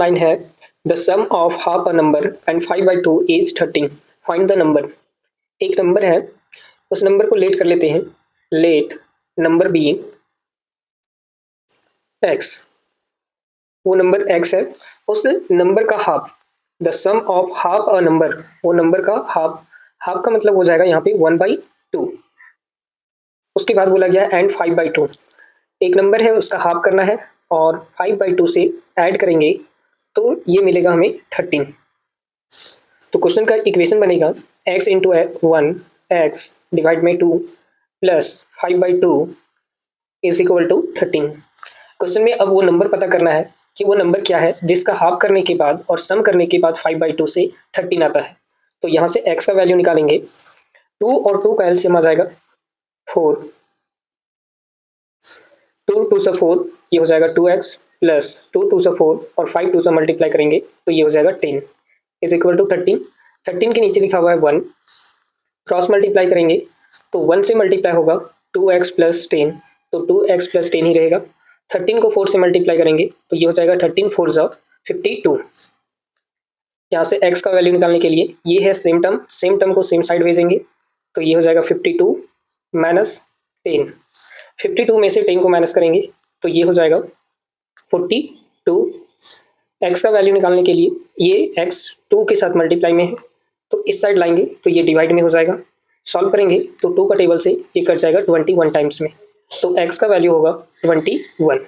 9 है the sum of half a number and 5/2 is 13, find the number. एक number है, उस नंबर को लेट कर लेते हैं। लेट नंबर बी एक्स, वो नंबर एक्स है, उस नंबर का half, the sum of half a number, वो नंबर का हाफ, हाफ का मतलब हो जाएगा यहाँ पे 1/2। उसके बाद बोला गया एंड 5/2, एक नंबर है उसका हाफ करना है और 5/2 से ऐड करेंगे तो ये मिलेगा हमें 13। तो क्वेश्चन का इक्वेशन बनेगा x इंटू 1 एक्स डिवाइड में 2 plus 5/2 is equal to 13। Question में अब वो नंबर पता करना है कि वो नंबर क्या है जिसका हाफ करने के बाद और सम करने के बाद 5/2 से 13 आता है। तो यहाँ से x का वैल्यू निकालेंगे, 2 और 2 का एलसीएम आ जाएगा 4, 2 2 से 4, ये हो जाएगा 2x प्लस 2 2 से 4 और 5 2 से मल्टीप्लाई करेंगे तो ये हो जाएगा 10 इज इक्वल टू 13। 13 के नीचे लिखा हुआ है 1, क्रॉस मल्टीप्लाई करेंगे तो 1 से मल्टीप्लाई होगा 2x प्लस 10, तो 2x प्लस 10 ही रहेगा। 13 को 4 से मल्टीप्लाई करेंगे तो ये हो जाएगा 13 4 जा 52। यहाँ से x का वैल्यू निकालने के लिए ये है सेम टर्म को सेम साइड भेजेंगे तो ये हो जाएगा 52 माइनस 10। 52 में से 10 को माइनस करेंगे तो ये हो जाएगा 42। x का वैल्यू निकालने के लिए ये x 2 के साथ मल्टीप्लाई में है तो इस साइड लाएंगे तो ये डिवाइड में हो जाएगा। सॉल्व करेंगे तो 2 का टेबल से ये कट जाएगा 21 टाइम्स में, तो x का वैल्यू होगा 21।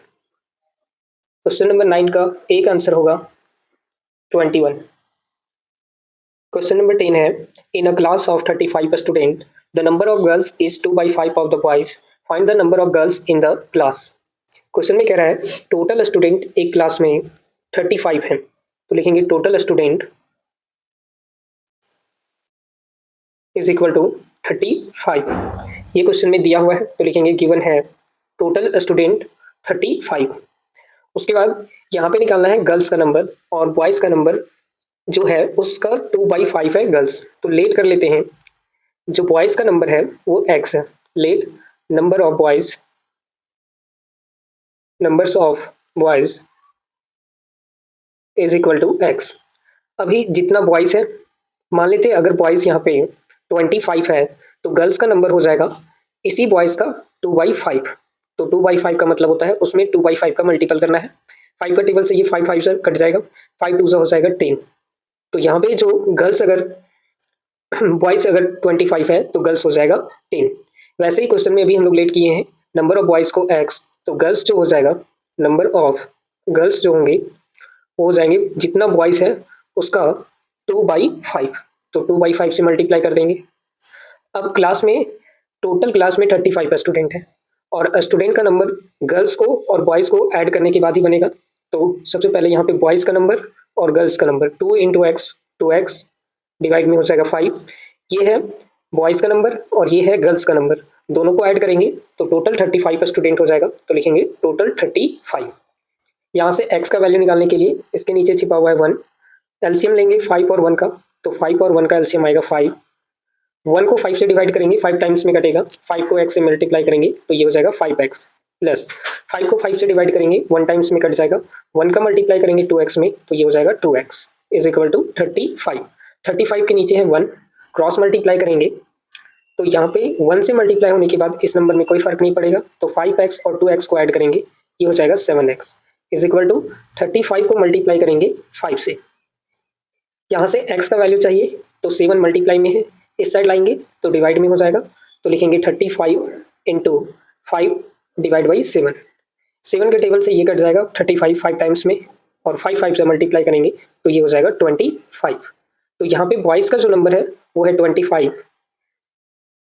क्वेश्चन नंबर 9 का एक आंसर होगा 21। क्वेश्चन नंबर 10 है in a class of 35 student the number of girls is 2/5 of the boys, find the number of girls in the class. Question में कह रहा है टोटल स्टूडेंट एक क्लास में 35 हैं, तो लिखेंगे total student is equal to 35। ये क्वेश्चन में दिया हुआ है तो लिखेंगे गिवन है टोटल स्टूडेंट 35। उसके बाद यहाँ पे निकालना है गर्ल्स का नंबर और बॉयज़ का नंबर जो है उसका 2/5 है गर्ल्स, तो लेट कर लेते हैं। जो बॉयज़ का नंबर है वो x है, let number of boys, numbers of boys is equal to x। अभी जितना बॉयज़ है, मान लेते हैं अगर बॉयज़ यहाँ पे 25 है तो गर्ल्स का नंबर हो जाएगा इसी बॉयज़ का 2/5। तो 2/5 का मतलब होता है उसमें 2/5 का मल्टीपल करना है। 5 का टेबल से ये 5 5 से कट जाएगा, 5 2 से हो जाएगा 10। तो यहाँ पे जो गर्ल्स अगर बॉयज़ अगर 25 है तो गर्ल्स हो जाएगा 10। वैसे ही क्वेश्चन में अभी हम लोग लेट किए हैं नंबर ऑफ बॉयज़ को x, तो गर्ल्स जो हो जाएगा नंबर ऑफ गर्ल्स जो होंगे वो हो जाएंगे जितना बॉयज़ है उसका 2/5, तो 2/5 से मल्टीप्लाई कर देंगे। अब क्लास में टोटल क्लास में 35 स्टूडेंट है और स्टूडेंट का नंबर गर्ल्स को और बॉयज़ को ऐड करने के बाद ही बनेगा। तो सबसे पहले यहाँ पे बॉयज़ का नंबर और गर्ल्स का number 2 into x, 2x divide में हो जाएगा 5। ये है बॉयज़ का नंबर और ये है गर्ल्स का नंबर, दोनों को ऐड करेंगे तो टोटल 35 स्टूडेंट हो जाएगा, तो लिखेंगे टोटल 35। यहाँ से x का वैल्यू निकालने के लिए इसके नीचे छिपा हुआ है 1, एलसीएम लेंगे 5 और 1 का, तो 5 और 1 का एलसीएम आएगा 5। 1 को 5 से डिवाइड करेंगे 5 टाइम्स में कटेगा, 5 को x से मल्टीप्लाई करेंगे तो ये हो जाएगा 5x प्लस 5 को 5 से डिवाइड करेंगे 1 टाइम्स में कट जाएगा, 1 का मल्टीप्लाई करेंगे 2x में तो ये हो जाएगा 2x इज इक्वल टू 35। 35 के नीचे है 1, क्रॉस मल्टीप्लाई करेंगे तो यहाँ पे 1 से मल्टीप्लाई होने के बाद इस नंबर में कोई फर्क नहीं पड़ेगा, तो 5x और 2x को ऐड करेंगे ये हो जाएगा 7x इज इक्वल टू 35 को मल्टीप्लाई करेंगे 5 से। यहाँ से x का वैल्यू चाहिए तो 7 मल्टीप्लाई में है, इस साइड लाएंगे तो डिवाइड में हो जाएगा, तो लिखेंगे 35 इंटू 5 डिवाइड बाई 7। 7 के टेबल से ये कट जाएगा 35 5 टाइम्स में और 5 5 से मल्टीप्लाई करेंगे तो ये हो जाएगा 25। तो यहाँ पे बॉयज़ का जो नंबर है वो है 25,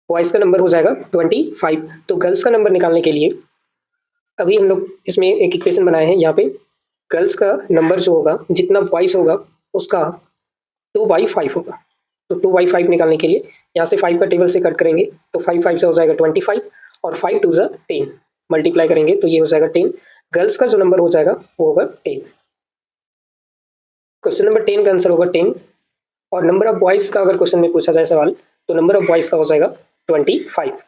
बॉयज़ का नंबर हो जाएगा 25। तो गर्ल्स का नंबर निकालने के लिए अभी हम लोग इसमें एक इक्वेशन बनाए हैं, यहाँ पे गर्ल्स का नंबर जो होगा जितना बॉयज़ होगा उसका 2/5 होगा, तो 2/5 निकालने के लिए यहाँ से 5 का टेबल से कट करेंगे तो 5 5 से हो जाएगा 25 और 5 2 जा 10 मल्टीप्लाई करेंगे तो ये हो जाएगा 10। गर्ल्स का जो नंबर हो जाएगा वो होगा 10। क्वेश्चन नंबर 10 का आंसर होगा 10। और नंबर ऑफ बॉयज़ का अगर क्वेश्चन में पूछा जाए सवाल तो नंबर ऑफ बॉयज़ का हो जाएगा 25।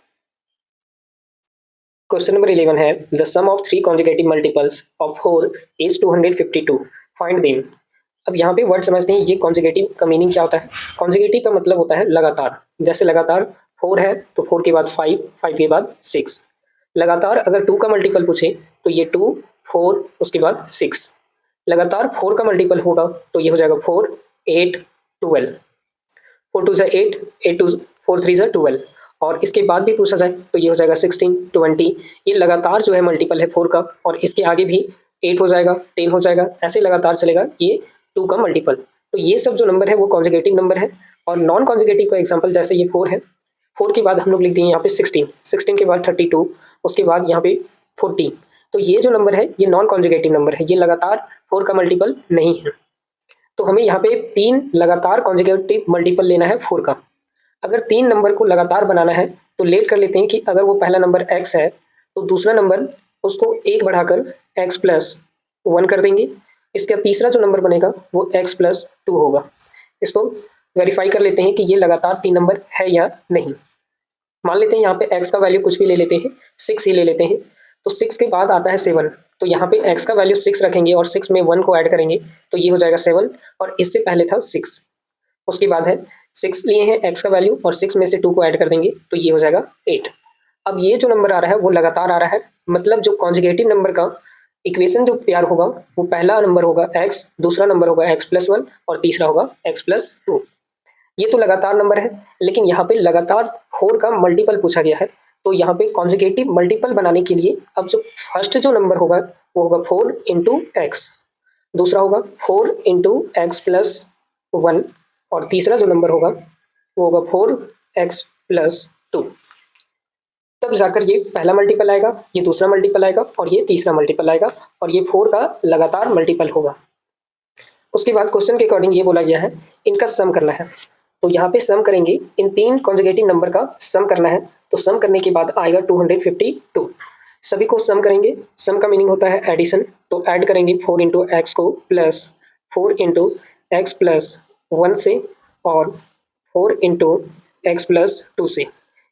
क्वेश्चन नंबर 11 है the sum of 3 conjugative multiples of 4 is 252, find them. अब यहाँ पे वर्ड समझते हैं, ये कॉन्जिगेटिव का मीनिंग क्या होता है। कॉन्जिगेटिव का मतलब होता है लगातार। जैसे लगातार 4 है तो 4 के बाद 5, 5 के बाद 6। लगातार अगर 2 का मल्टीपल पूछे तो ये 2, 4 उसके बाद 6। लगातार 4 का मल्टीपल होगा तो ये हो जाएगा 4, 8, 12। 4 2 8, 8 2 4 3 12। और इसके बाद भी पूछा जाए तो ये हो जाएगा 16, 20। ये लगातार जो है मल्टीपल है 4 का, और इसके आगे भी 8 हो जाएगा, 10 हो जाएगा, ऐसे लगातार चलेगा ये 2 का मल्टीपल। तो ये सब जो नंबर है वो कॉन्जुगेटिव नंबर है। और नॉन कॉन्जुगेटिव का एग्जाम्पल जैसे ये 4 है, 4 के बाद हम लोग लिख देंगे यहाँ पे 16, 16 के बाद 32, उसके बाद यहाँ पे 40। तो ये जो नंबर है ये नॉन कॉन्जुगेटिव नंबर है, ये लगातार 4 का मल्टीपल नहीं है। तो हमें यहाँ पे 3 लगातार कॉन्जुगेटिव मल्टीपल लेना है 4 का। अगर 3 नंबर को लगातार बनाना है तो लेट कर लेते हैं कि अगर वो पहला नंबर x है तो दूसरा नंबर उसको 1 बढ़ाकर x प्लस 1 कर देंगे। इसका तीसरा जो नंबर बनेगा वो x प्लस 2 होगा। इसको वेरीफाई कर लेते हैं कि ये लगातार 3 नंबर है या नहीं। मान लेते हैं यहाँ पे x का वैल्यू कुछ भी ले लेते हैं, 6 ही ले लेते हैं। तो 6 के बाद आता है 7, तो यहाँ पे x का वैल्यू 6 रखेंगे और 6 में 1 को ऐड करेंगे तो ये हो जाएगा 7, और इससे पहले था 6। उसके बाद है 6 लिए हैं x का वैल्यू और 6 में से 2 को ऐड कर देंगे तो ये हो जाएगा 8। अब ये जो नंबर आ रहा है वो लगातार आ रहा है, मतलब जो कॉन्जुगेटिव नंबर का इक्वेशन जो तैयार होगा वो पहला नंबर होगा x, दूसरा नंबर होगा x प्लस 1 और तीसरा होगा x प्लस 2। ये तो लगातार नंबर है, लेकिन यहाँ पे लगातार 4 का मल्टीपल पूछा गया है। तो यहाँ पे कॉन्जुगेटिव मल्टीपल बनाने के लिए अब जो फर्स्ट जो नंबर होगा वो होगा 4 इंटू एक्स, दूसरा होगा 4 इंटू एक्स प्लस 1, और तीसरा जो नंबर होगा वो होगा 4x प्लस 2। तब जाकर ये पहला मल्टीपल आएगा, ये दूसरा मल्टीपल आएगा और ये तीसरा मल्टीपल आएगा, और ये 4 का लगातार मल्टीपल होगा। उसके बाद क्वेश्चन के अकॉर्डिंग ये बोला गया है इनका सम करना है। तो यहाँ पे सम करेंगे, इन 3 कॉन्जुगेटिव नंबर का सम करना है। तो सम करने के बाद आएगा 252। सभी को सम करेंगे, सम का मीनिंग होता है एडिशन। तो ऐड करेंगे 4 इंटू एक्स को प्लस 4 इंटू एक्स प्लस 1 से और 4 इंटू एक्स प्लस 2 से।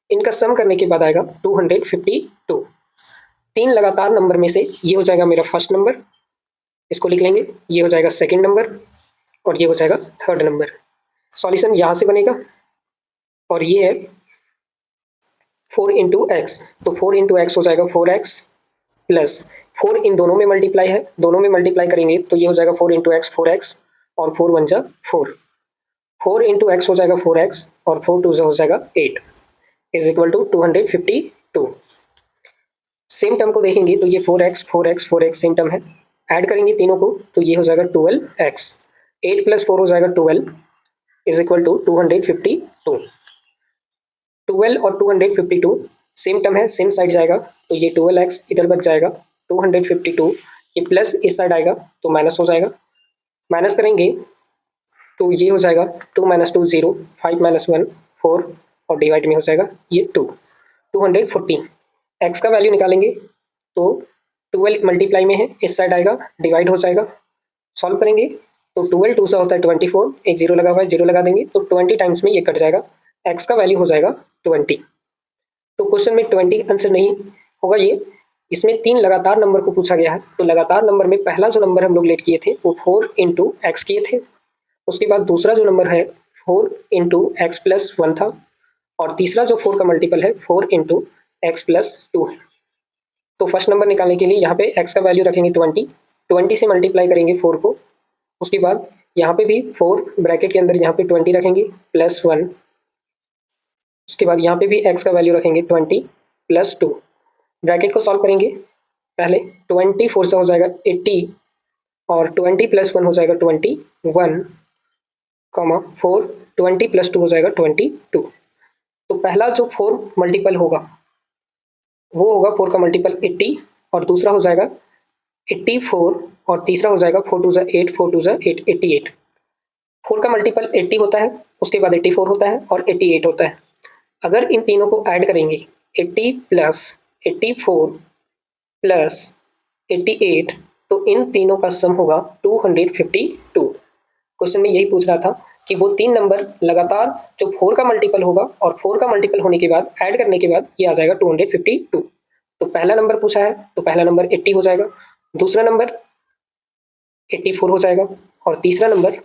इनका सम करने के बाद आएगा 252। 3 लगातार नंबर में से ये हो जाएगा मेरा फर्स्ट नंबर, इसको लिख लेंगे, ये हो जाएगा सेकंड नंबर और ये हो जाएगा थर्ड नंबर। सॉल्यूशन यहाँ से बनेगा और ये है 4 इंटू एक्स। तो 4 इंटू एक्स हो जाएगा 4x प्लस 4 इन दोनों में मल्टीप्लाई है, दोनों में मल्टीप्लाई करेंगे तो ये हो जाएगा 4 इंटू एक्स 4x और 4 1 जा 4। 4 इंटू एक्स हो जाएगा 4x और 4 2 जा हो जाएगा 8 is equal to 252। Same term को देखेंगे तो ये 4x 4x 4x same term है, ऐड करेंगे तीनों को तो ये हो जाएगा 12x। 8 प्लस 4 हो जाएगा 12 इज इक्वल टू 252। 12 और 252 सेम टर्म है, सेम साइड जाएगा तो ये 12x इधर बच जाएगा, 252 ये प्लस इस साइड आएगा तो माइनस हो जाएगा। माइनस करेंगे तो ये हो जाएगा 2 माइनस 2 0, 5 माइनस 1 4 और डिवाइड में हो जाएगा ये 240। x का वैल्यू निकालेंगे तो 12 मल्टीप्लाई में है, इस साइड आएगा डिवाइड हो जाएगा। सॉल्व करेंगे तो 12 2 सा होता है 24, एक जीरो लगा हुआ है, जीरो लगा देंगे तो 20 टाइम्स में ये कट जाएगा, x का वैल्यू हो जाएगा 20। तो क्वेश्चन में 20 आंसर नहीं होगा ये, इसमें 3 लगातार नंबर को पूछा गया है। तो लगातार नंबर में पहला जो नंबर हम लोग लेट किए थे वो 4 इंटू एक्स किए थे, उसके बाद दूसरा जो नंबर है 4 इंटू एक्स प्लस 1 था, और तीसरा जो 4 का मल्टीपल है 4 इंटू एक्स प्लस 2 है। तो फर्स्ट नंबर निकालने के लिए यहाँ पे x का वैल्यू रखेंगे 20, 20 से मल्टीप्लाई करेंगे 4 को, उसके बाद यहाँ पे भी 4 ब्रैकेट के अंदर यहाँ पे 20 रखेंगे प्लस 1, उसके बाद यहाँ पे भी x का वैल्यू रखेंगे 20 प्लस 2। ब्रैकेट को सॉल्व करेंगे, पहले 24 से हो जाएगा 80 और 20 प्लस 1 हो जाएगा 21, कॉमा 4 20 प्लस 2 हो जाएगा 22। तो पहला जो 4 मल्टीपल होगा वो होगा 4 का मल्टीपल 80 और दूसरा हो जाएगा 84 और तीसरा हो जाएगा 4 2 8 4 2 8 88। 4 का मल्टीपल 80 होता है, उसके बाद 84 होता है और 88 होता है। अगर इन तीनों को ऐड करेंगे 80 प्लस 84 प्लस 88 तो इन तीनों का सम होगा 252। क्वेश्चन में यही पूछ रहा था कि वो 3 नंबर लगातार जो 4 का मल्टीपल होगा और 4 का मल्टीपल होने के बाद ऐड करने के बाद ये आ जाएगा 252। तो पहला नंबर पूछा है तो पहला नंबर 80 हो जाएगा, दूसरा नंबर 84 हो जाएगा और तीसरा नंबर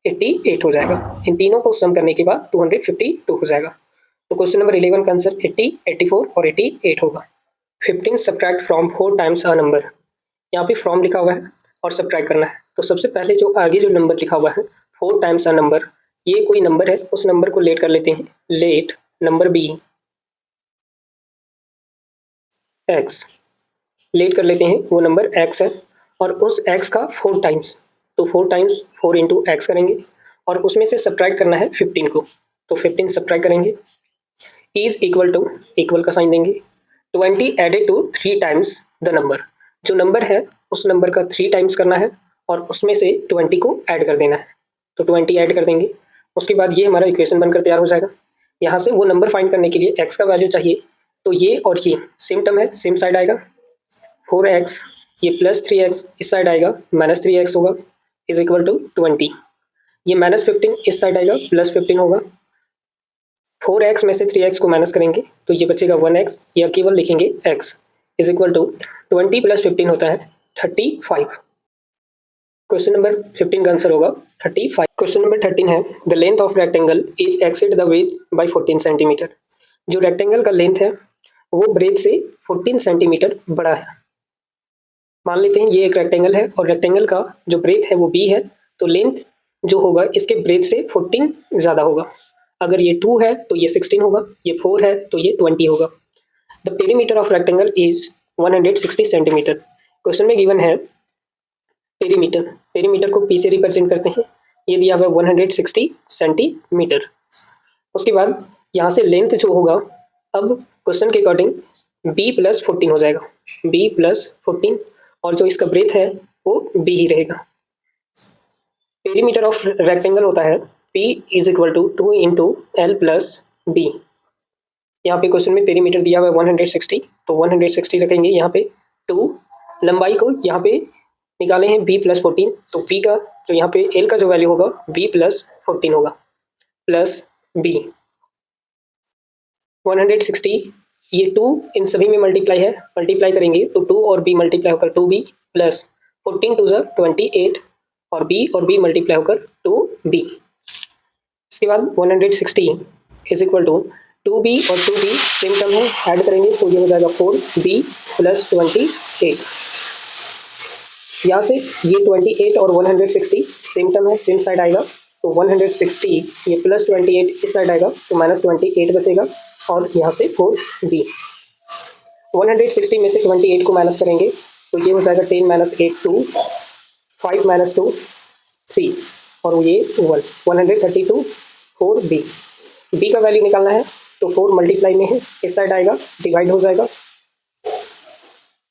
88 हो जाएगा। इन तीनों को सम करने के बाद 252 हो जाएगा। तो क्वेश्चन नंबर 11 का आंसर 80, 84 और 88 होगा। 15 subtract from 4 times a number. यहाँ पे फ्रॉम लिखा हुआ है और सब्ट्रैक्ट करना है। तो सबसे पहले जो आगे जो नंबर लिखा हुआ है 4 टाइम्स अ नंबर, ये कोई नंबर है, उस नंबर को लेट कर लेते हैं। Let number be X, let कर लेते हैं, वो नंबर एक्स है और उस एक्स का 4 टाइम्स, तो 4 टाइम्स 4 इंटू एक्स करेंगे और उसमें से सब्ट्रैक्ट करना है 15 को, तो 15 सब्ट्रैक्ट करेंगे। इज इक्वल टू, इक्वल का साइन देंगे, 20 added to 3 times the number, जो नंबर है उस नंबर का 3 टाइम्स करना है और उसमें से 20 को ऐड कर देना है, तो 20 ऐड कर देंगे। उसके बाद ये हमारा इक्वेशन बनकर तैयार हो जाएगा। यहाँ से वो नंबर फाइंड करने के लिए एक्स का वैल्यू चाहिए, तो ये और ये सेम टर्म है, सेम साइड आएगा। 4x, ये प्लस 3x इस साइड आएगा, माइनस 3x होगा, इज इक्वल टू 20। ये माइनस 15 इस साइड आएगा, प्लस 15 होगा। 4x में से 3x को माइनस करेंगे तो ये बचेगा 1x, या केवल लिखेंगे x, is equal to 20 plus 15 होता है 35। क्वेश्चन नंबर 15 का आंसर होगा 35। क्वेश्चन नंबर 13 है, the length of rectangle is exceed the width by 14 centimetre. जो रेक्टेंगल का लेंथ है वो ब्रेथ से 14 सेंटीमीटर बड़ा है। मान लेते हैं ये एक रेक्टेंगल है और रेक्टेंगल का जो ब्रेथ है वो b है, तो लेंथ जो होगा इसके ब्रेथ से 14 ज़्यादा होगा। अगर ये 2 है तो ये 16 होगा, ये 4 है तो ये 20 होगा। The perimeter of rectangle is 160 centimetre. Question में गिवन है पेरीमीटर, पेरीमीटर को p से रिप्रेजेंट करते हैं, ये दिया हुआ है 160 सेंटीमीटर। उसके बाद यहाँ से लेंथ जो होगा, अब क्वेश्चन के अकॉर्डिंग b प्लस 14 हो जाएगा, b प्लस 14, और जो इसका ब्रेथ है वो b ही रहेगा। पेरीमीटर ऑफ रेक्टेंगल होता है p is equal to 2 into L plus B. यहाँ पे क्वेश्चन में पेरीमीटर दिया हुआ है 160, तो 160 रखेंगे यहाँ पे 2। लंबाई को यहाँ पे निकाले हैं b प्लस 14, तो p का जो यहाँ पे l का जो वैल्यू होगा b प्लस 14 होगा, प्लस b 160, ये 2 इन सभी में मल्टीप्लाई है, मल्टीप्लाई करेंगे तो 2 और b मल्टीप्लाई होकर 2b प्लस 14 टू ज़ा 28, और b मल्टीप्लाई होकर 2b। इसके बाद 160 इज इक्वल टू 2b और 2b सेम टर्म है, ऐड करेंगे तो ये हो जाएगा 4b प्लस 28। यहाँ से ये 28 और 160 सेम टर्म है, सेम साइड आएगा, तो 160 ये प्लस 28 इस साइड आएगा, तो माइनस 28 बचेगा और यहाँ से 4b। 160 में से 28 को माइनस करेंगे तो ये हो जाएगा 10 माइनस 8 2, 5 माइनस 2 3, और ये 1, 132 4b। b का वैल्यू निकालना है तो 4 मल्टीप्लाई में है, इस साइड आएगा, डिवाइड हो जाएगा,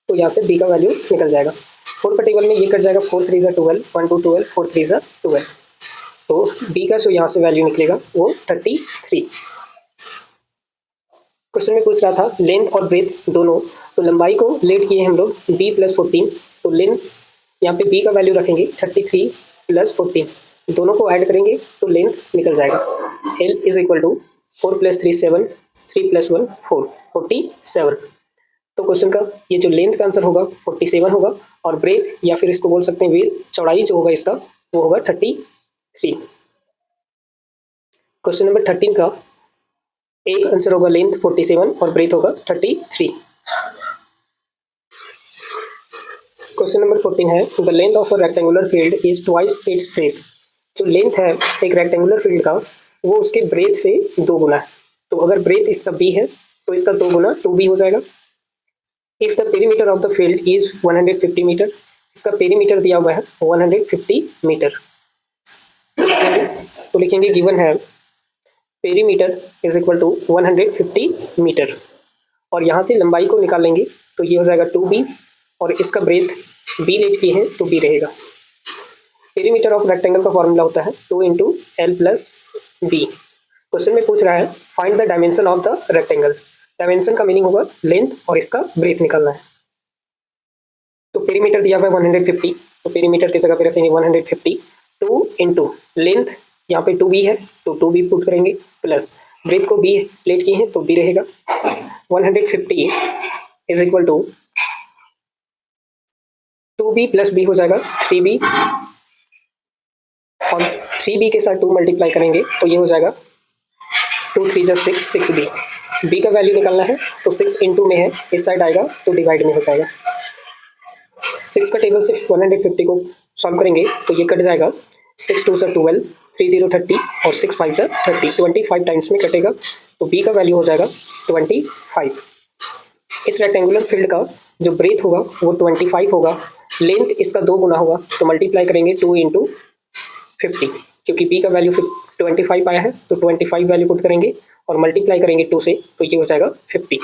तो यहाँ से b का वैल्यू निकल जाएगा। 4 का टेबल में ये कट जाएगा, 4 3 12, 1 2 12, 4 3 12, तो b का जो यहाँ से वैल्यू निकलेगा वो 33। क्वेश्चन में पूछ रहा था लेंथ और ब्रेथ दोनों, तो लंबाई को लेट किए हम लोग b प्लस 14, तो लेंथ यहाँ पे b का वैल्यू रखेंगे 33 प्लस 14, दोनों को ऐड करेंगे तो लेंथ निकल जाएगा। l is equal to 4 plus 3 7, 3 plus 1 4, 47। तो क्वेश्चन का ये जो लेंथ का आंसर होगा 47 होगा, और ब्रेथ या फिर इसको बोल सकते हैं विड्थ, चौड़ाई जो होगा इसका वो होगा 33। क्वेश्चन नंबर 13 का एक आंसर होगा लेंथ 47 और ब्रेथ होगा 33। क्वेश्चन नंबर 14 है, the length of a rectangular field is twice its breath. जो लेंथ है एक रेक्टेंगुलर फील्ड का वो उसके ब्रेथ से 2 गुना है, तो अगर ब्रेथ इसका b है तो इसका 2 गुना 2b हो जाएगा। If the perimeter of the field is 150 metre, इसका पेरीमीटर दिया हुआ है 150 मीटर, तो लिखेंगे गिवन है perimeter is equal to 150 metre, और यहाँ से लंबाई को निकालेंगे तो ये हो जाएगा 2b, और इसका ब्रेथ b लेट की है तो b रहेगा। पेरीमीटर ऑफ रेक्टेंगल का फॉर्मूला होता है 2 into L plus B. Question में पूछ रहा है find the dimension of the rectangle. Dimension का मीनिंग होगा लेंथ और इसका ब्रेथ निकालना है। तो पेरीमीटर दिया हुआ है 150, तो पेरीमीटर की जगह पे रखेंगे 150, 2 इंटू लेंथ यहाँ पे 2b है तो 2b पुट करेंगे, प्लस ब्रेथ को b लेट किए हैं तो b रहेगा। 150 is equal to 2b plus b हो जाएगा 3b, 3b के साथ 2 मल्टीप्लाई करेंगे तो ये हो जाएगा 2 3 जा 6 6b। b का वैल्यू निकालना है तो 6 इंटू में है, इस साइड आएगा तो डिवाइड में हो जाएगा। 6 का टेबल से 150 को सॉल्व करेंगे तो ये कट जाएगा। 6 2 से 12, 3 0 30 और 6 5 से 30, 25 टाइम्स में कटेगा तो b का वैल्यू हो जाएगा 25। इस रेक्टेंगुलर फील्ड का जो ब्रेथ होगा वो 25 होगा, लेंथ इसका 2 गुना होगा तो मल्टीप्लाई करेंगे 2 इंटू 50, क्योंकि b का वैल्यू 25 आया है तो 25 वैल्यू पुट करेंगे और मल्टीप्लाई करेंगे 2 से तो ये हो जाएगा 50।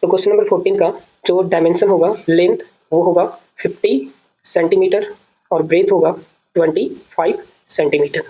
तो क्वेश्चन नंबर 14 का जो डायमेंशन होगा लेंथ वो होगा 50 सेंटीमीटर और ब्रेथ होगा 25 सेंटीमीटर।